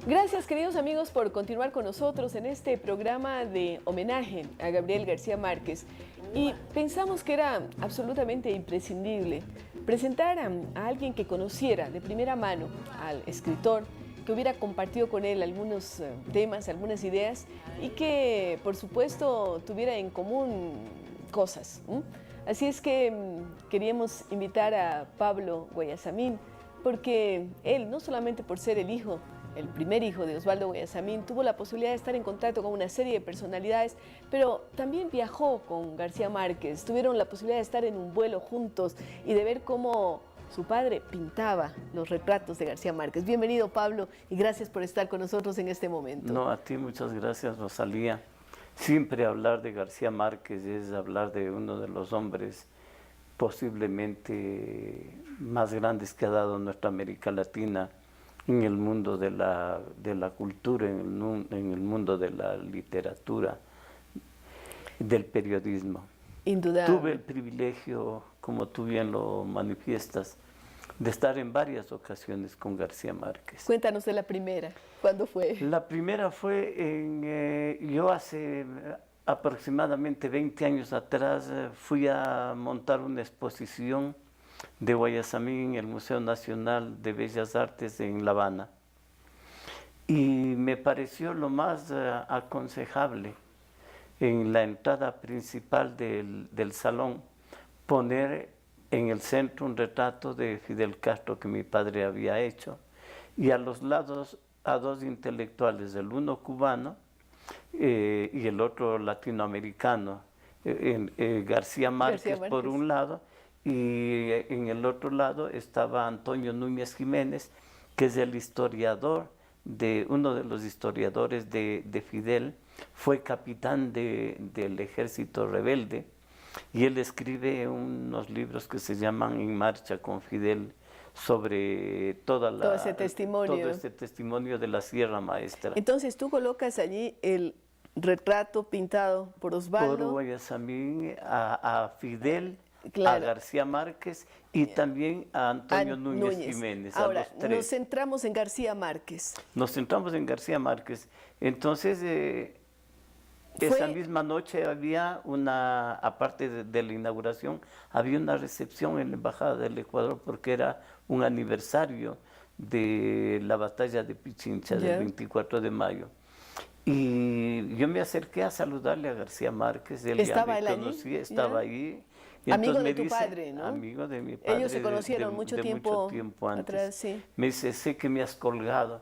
Gracias, queridos amigos, por continuar con nosotros en este programa de homenaje a Gabriel García Márquez. Y pensamos que era absolutamente imprescindible presentar a alguien que conociera de primera mano al escritor, que hubiera compartido con él algunos temas, algunas ideas y que, por supuesto, tuviera en común cosas. Así es que queríamos invitar a Pablo Guayasamín, porque él, no solamente por ser el primer hijo de Osvaldo Guayasamín, tuvo la posibilidad de estar en contacto con una serie de personalidades, pero también viajó con García Márquez, tuvieron la posibilidad de estar en un vuelo juntos y de ver cómo su padre pintaba los retratos de García Márquez. Bienvenido, Pablo, y gracias por estar con nosotros en este momento. No, a ti muchas gracias, Rosalía. Siempre hablar de García Márquez es hablar de uno de los hombres posiblemente más grandes que ha dado nuestra América Latina en el mundo de la cultura, en el mundo de la literatura, del periodismo. Indudable. Tuve el privilegio, como tú bien lo manifiestas, de estar en varias ocasiones con García Márquez. Cuéntanos de la primera, ¿cuándo fue? La primera fue yo hace aproximadamente 20 años atrás fui a montar una exposición de Guayasamín en el Museo Nacional de Bellas Artes en La Habana. Y me pareció lo más aconsejable en la entrada principal del salón poner en el centro un retrato de Fidel Castro que mi padre había hecho y a los lados a dos intelectuales, el uno cubano y el otro latinoamericano, García Márquez por un lado, y en el otro lado estaba Antonio Núñez Jiménez, que es el historiador, uno de los historiadores de Fidel, fue capitán del ejército rebelde, y él escribe unos libros que se llaman En marcha con Fidel, sobre todo ese testimonio de la Sierra Maestra. Entonces tú colocas allí el retrato pintado por Osvaldo. Por Guayasamín, a Fidel, claro, a García Márquez y también a Antonio Núñez Jiménez. Ahora, a los tres. Nos centramos en García Márquez. Nos centramos en García Márquez. Entonces, esa misma noche había aparte de la inauguración, había una recepción en la Embajada del Ecuador porque era un aniversario de la batalla de Pichincha, del 24 de mayo. Y yo me acerqué a saludarle a García Márquez, él ya me conocía, estaba ahí. Y amigo de tu padre, ¿no? Amigo de mi padre. Ellos se conocieron mucho tiempo antes. Atrás, sí. Me dice, sé que me has colgado.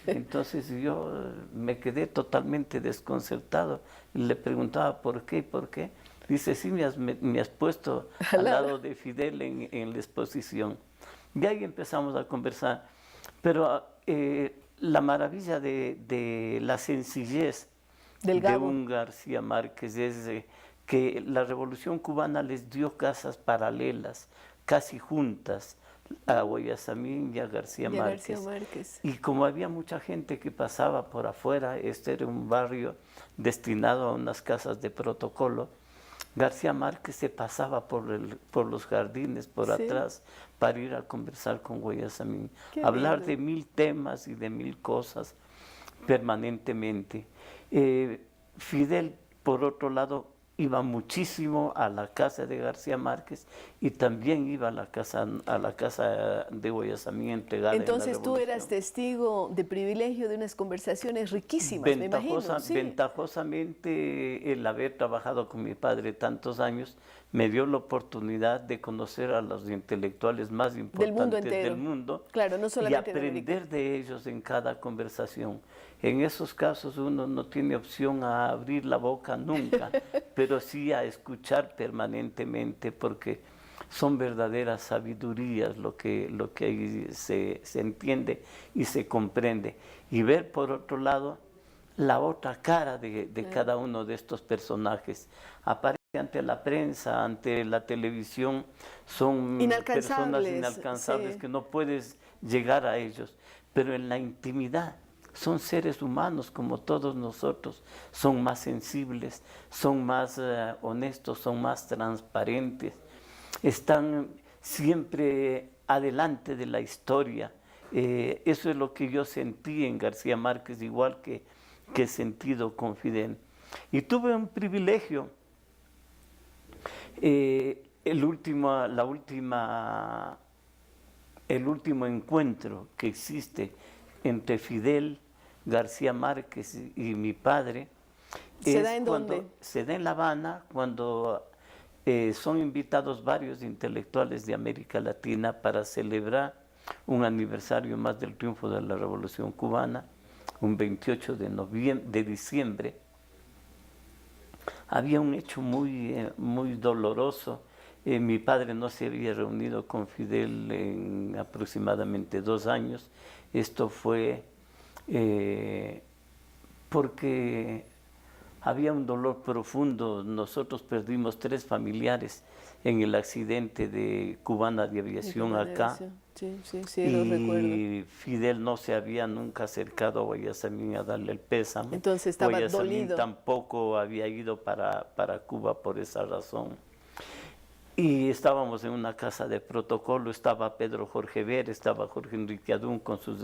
Entonces yo me quedé totalmente desconcertado. Le preguntaba, ¿por qué? ¿Por qué? Dice, sí, me has puesto al lado de Fidel en la exposición. Y ahí empezamos a conversar. Pero la maravilla de la sencillez de un García Márquez es que la Revolución Cubana les dio casas paralelas, casi juntas, a Guayasamín y a García Márquez. Y como había mucha gente que pasaba por afuera, este era un barrio destinado a unas casas de protocolo, García Márquez se pasaba por los jardines, por atrás, para ir a conversar con Guayasamín, hablar de 1000 temas y de 1000 cosas permanentemente. Fidel, por otro lado, iba muchísimo a la casa de García Márquez y también iba a la casa de Guayasamín entregada. Entonces tú eras testigo de privilegio de unas conversaciones riquísimas, me imagino. Sí. Ventajosamente, el haber trabajado con mi padre tantos años me dio la oportunidad de conocer a los intelectuales más importantes del mundo, claro, no solamente y aprender de ellos en cada conversación. En esos casos uno no tiene opción a abrir la boca nunca, pero sí a escuchar permanentemente, porque son verdaderas sabidurías lo que ahí se entiende y se comprende. Y ver por otro lado la otra cara de cada uno de estos personajes. Aparece ante la prensa, ante la televisión, son personas inalcanzables que no puedes llegar a ellos, pero en la intimidad son seres humanos como todos nosotros, son más sensibles, son más honestos, son más transparentes, siempre adelante de la historia. Eso es lo que yo sentí en García Márquez, igual que he sentido con Fidel. Y tuve un privilegio, el último encuentro que existe entre Fidel, García Márquez y mi padre. ¿Se da en dónde? Se da en La Habana, cuando son invitados varios intelectuales de América Latina para celebrar un aniversario más del triunfo de la Revolución Cubana, un 28 de diciembre. Había un hecho muy doloroso. Mi padre no se había reunido con Fidel en aproximadamente 2 años. Esto fue porque había un dolor profundo. Nosotros perdimos 3 familiares en el accidente de Cubana de Aviación acá. Sí, lo recuerdo. Y Fidel no se había nunca acercado a Guayasamín a darle el pésame. Entonces estaba Guayasamín dolido. tampoco había ido para Cuba por esa razón. Y estábamos en una casa de protocolo, estaba Pedro Jorge Ver, estaba Jorge Enrique Adún con sus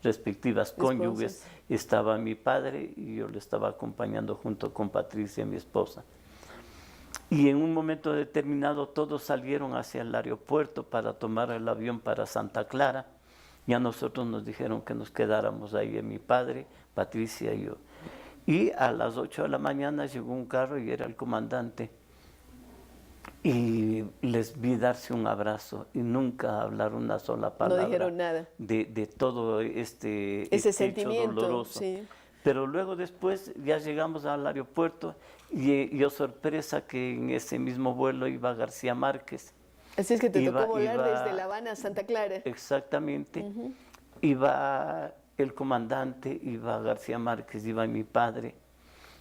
respectivas cónyuges, estaba mi padre y yo le estaba acompañando junto con Patricia, mi esposa. Y en un momento determinado todos salieron hacia el aeropuerto para tomar el avión para Santa Clara. Y a nosotros nos dijeron que nos quedáramos ahí, mi padre, Patricia y yo. Y a las 8 de la mañana llegó un carro y era el comandante. Y les vi darse un abrazo y nunca hablar una sola palabra. No dijeron nada. De todo ese hecho sentimiento doloroso. Sí. Pero luego después ya llegamos al aeropuerto y yo sorpresa que en ese mismo vuelo iba García Márquez. Así es que te tocó volar desde La Habana a Santa Clara. Exactamente. Iba el comandante, iba García Márquez, iba mi padre.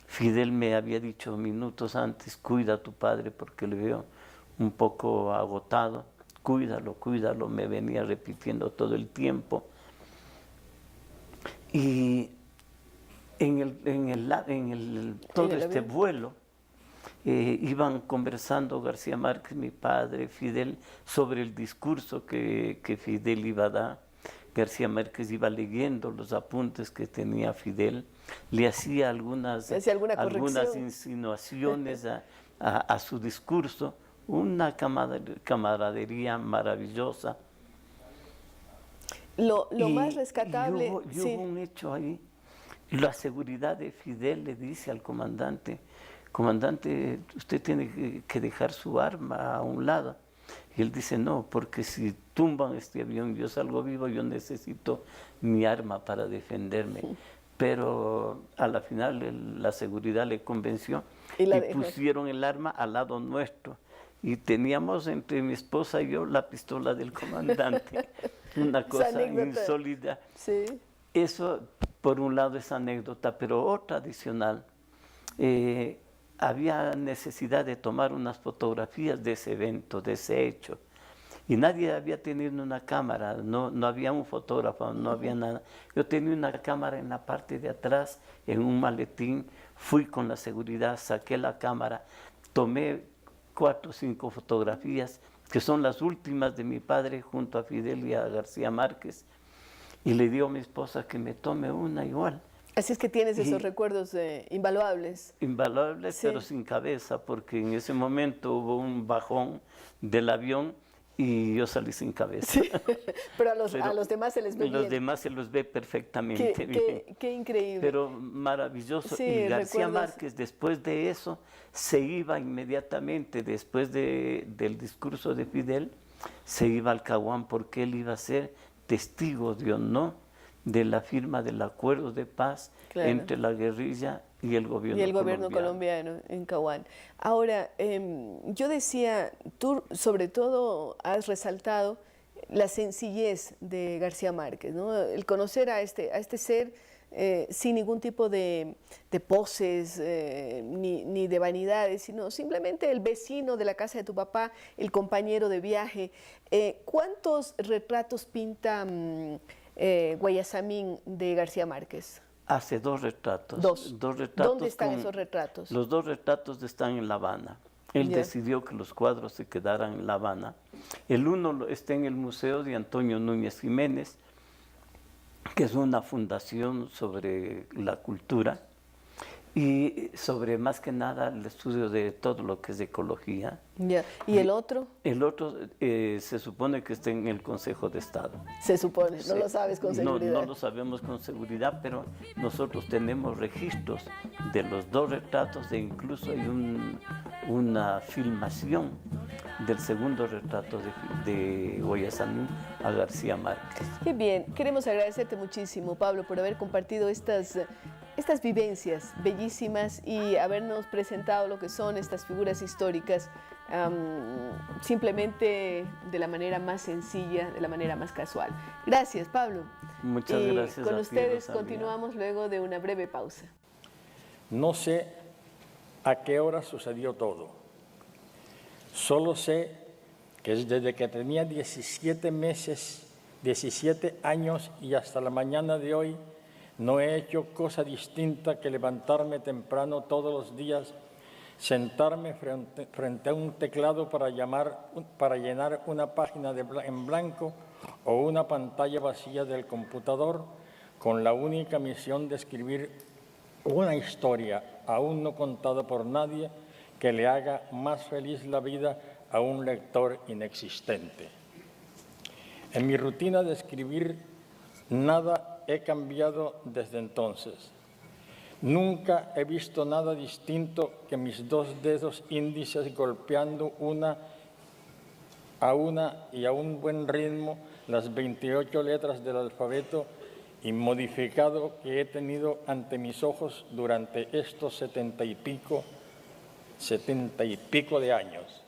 Fidel me había dicho minutos antes, cuida a tu padre porque le veo un poco agotado. Cuídalo, cuídalo, me venía repitiendo todo el tiempo. Y todo este vuelo iban conversando García Márquez, mi padre, Fidel, sobre el discurso que Fidel iba a dar. García Márquez iba leyendo los apuntes que tenía Fidel, le hacía algunas insinuaciones a su discurso, una camaradería maravillosa. Lo más rescatable... Y hubo un hecho ahí. La seguridad de Fidel le dice al comandante, comandante, usted tiene que dejar su arma a un lado. Y él dice, no, porque si tumban este avión, yo salgo vivo, yo necesito mi arma para defenderme. Pero a la final la seguridad le convenció y pusieron el arma al lado nuestro. Y teníamos entre mi esposa y yo la pistola del comandante. Una cosa insólita. Sí. Eso, por un lado, es anécdota, pero otra adicional. Había necesidad de tomar unas fotografías de ese evento, de ese hecho. Y nadie había tenido una cámara, no había un fotógrafo, no había nada. Yo tenía una cámara en la parte de atrás, en un maletín, fui con la seguridad, saqué la cámara, tomé 4 o 5 fotografías, que son las últimas de mi padre junto a Fidel y a García Márquez, y le digo a mi esposa que me tome una igual. Así es que tienes esos recuerdos invaluables. Invaluables, sí. Pero sin cabeza, porque en ese momento hubo un bajón del avión y yo salí sin cabeza. Sí. Pero a los demás se les ve bien. A los demás se los ve perfectamente bien. Qué increíble. Pero maravilloso. Sí, y García Márquez, después de eso, se iba inmediatamente, después del discurso de Fidel, se iba al Caguán porque él iba a ser testigo de honor de la firma del acuerdo de paz entre la guerrilla y el gobierno colombiano en Caguán. Ahora, yo decía, tú sobre todo has resaltado la sencillez de García Márquez, ¿no? El conocer a este ser sin ningún tipo de poses ni de vanidades, sino simplemente el vecino de la casa de tu papá, el compañero de viaje. ¿Cuántos retratos pinta Guayasamín de García Márquez? Hace 2 retratos. Dos retratos. ¿Dónde están esos retratos? Los 2 retratos están en La Habana. Él Ya. decidió que los cuadros se quedaran en La Habana. El uno está en el Museo de Antonio Núñez Jiménez, que es una fundación sobre la cultura y sobre más que nada el estudio de todo lo que es ecología. Ya. ¿Y el otro? El otro se supone que está en el Consejo de Estado. Se supone, no lo Sí. sabes con No, seguridad. no lo sabemos con seguridad, pero nosotros tenemos registros de los dos retratos e incluso hay una filmación del segundo retrato de Guayasamín a García Márquez. Qué bien, queremos agradecerte muchísimo, Pablo, por haber compartido estas vivencias bellísimas y habernos presentado lo que son estas figuras históricas simplemente de la manera más sencilla, de la manera más casual. Gracias, Pablo. Muchas gracias Con a ti, ustedes Rosalía. continuamos luego de una breve pausa. No sé a qué hora sucedió todo. Solo sé que desde que tenía 17 meses, 17 años y hasta la mañana de hoy, no he hecho cosa distinta que levantarme temprano todos los días, sentarme frente a un teclado para llenar una página en blanco o una pantalla vacía del computador con la única misión de escribir una historia aún no contada por nadie que le haga más feliz la vida a un lector inexistente. En mi rutina de escribir nada he cambiado desde entonces. Nunca he visto nada distinto que mis dos dedos índices golpeando una y a un buen ritmo las 28 letras del alfabeto inmodificado que he tenido ante mis ojos durante estos 70 y pico de años.